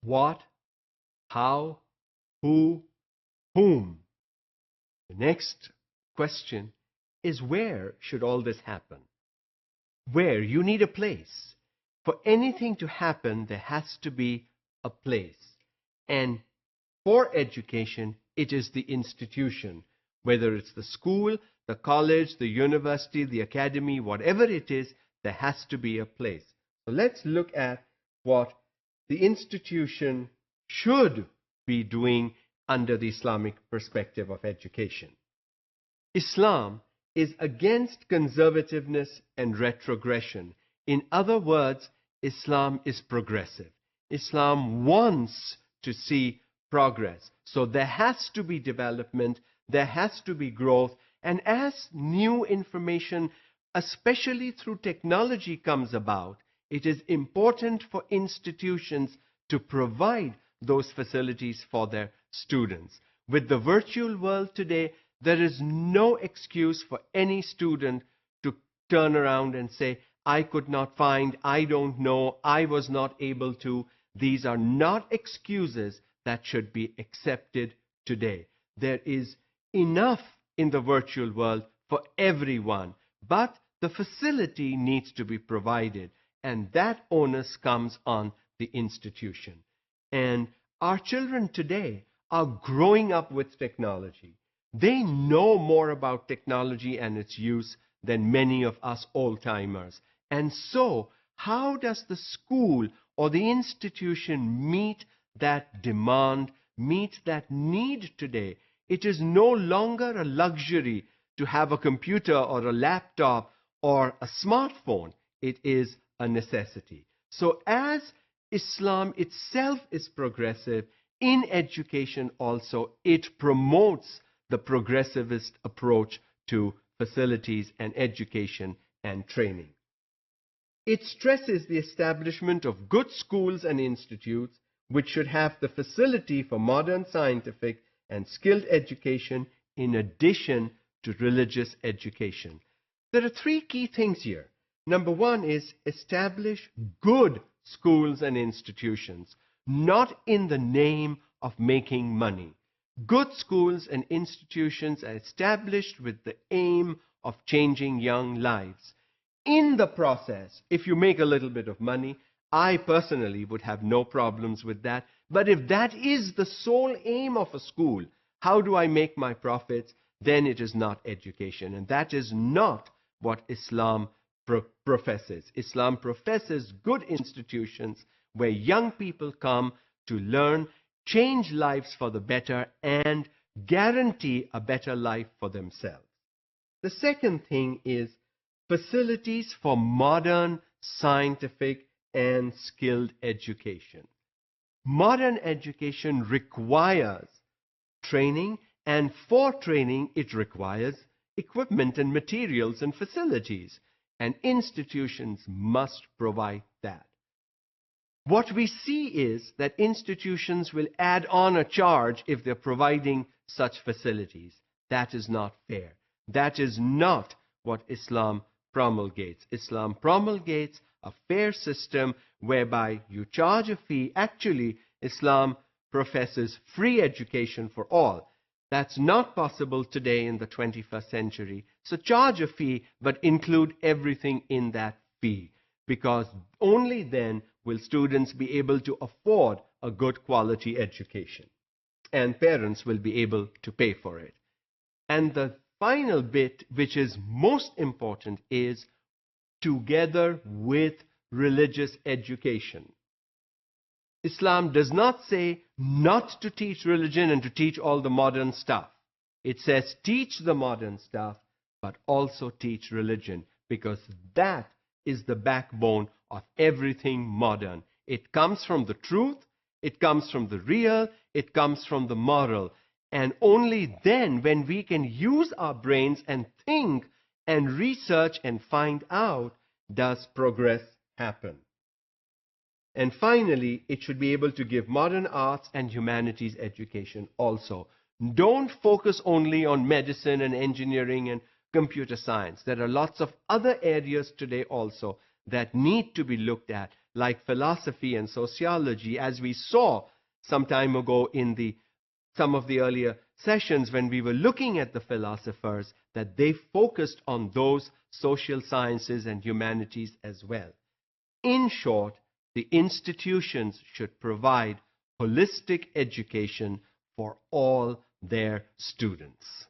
What, how, who, whom. The next question is, where should all this happen? Where? You need a place. For anything to happen, there has to be a place. And for education, it is the institution, whether it's the school, the college, the university, the academy, whatever it is, there has to be a place. So let's look at what the institution should be doing under the Islamic perspective of education. Islam is against conservativeness and retrogression. In other words, Islam is progressive. Islam wants to see progress. So there has to be development, there has to be growth, and as new information, especially through technology, comes about, it is important for institutions to provide those facilities for their students. With the virtual world today, there is no excuse for any student to turn around and say, I could not find, I don't know, I was not able to. These are not excuses that should be accepted today. There is enough in the virtual world for everyone, but the facility needs to be provided, and that onus comes on the institution. And our children today are growing up with technology. They know more about technology and its use than many of us old-timers. And so, how does the school or the institution meet that demand, meet that need today? It is no longer a luxury to have a computer or a laptop or a smartphone. It is a necessity. So as Islam itself is progressive, in education also it promotes the progressivist approach to facilities and education and training. It stresses the establishment of good schools and institutes which should have the facility for modern scientific and skilled education in addition to religious education. There are three key things here. Number one is establish good schools and institutions, not in the name of making money. Good schools and institutions are established with the aim of changing young lives. In the process, if you make a little bit of money, I personally would have no problems with that. But if that is the sole aim of a school, how do I make my profits? Then it is not education. And that is not what Islam professes. Islam professes good institutions where young people come to learn, change lives for the better, and guarantee a better life for themselves. The second thing is facilities for modern, scientific, and skilled education. Modern education requires training, and for training it requires equipment and materials and facilities, and institutions must provide that. What we see is that institutions will add on a charge if they're providing such facilities. That is not fair. That is not what Islam promulgates. Islam promulgates a fair system whereby you charge a fee. Actually, Islam professes free education for all. That's not possible today in the 21st century. So charge a fee, but include everything in that fee, because only then will students be able to afford a good quality education, and parents will be able to pay for it. And the final bit, which is most important, is together with religious education. Islam does not say not to teach religion and to teach all the modern stuff. It says teach the modern stuff, but also teach religion, because that is the backbone of everything modern. It comes from the truth, it comes from the real, it comes from the moral. And only then, when we can use our brains and think and research and find out, does progress happen. And finally, it should be able to give modern arts and humanities education also. Don't focus only on medicine and engineering and computer science. There are lots of other areas today also that need to be looked at. like philosophy and sociology, as we saw some time ago in some of the earlier sessions when we were looking at the philosophers, that they focused on those social sciences and humanities as well. In short, the institutions should provide holistic education for all their students.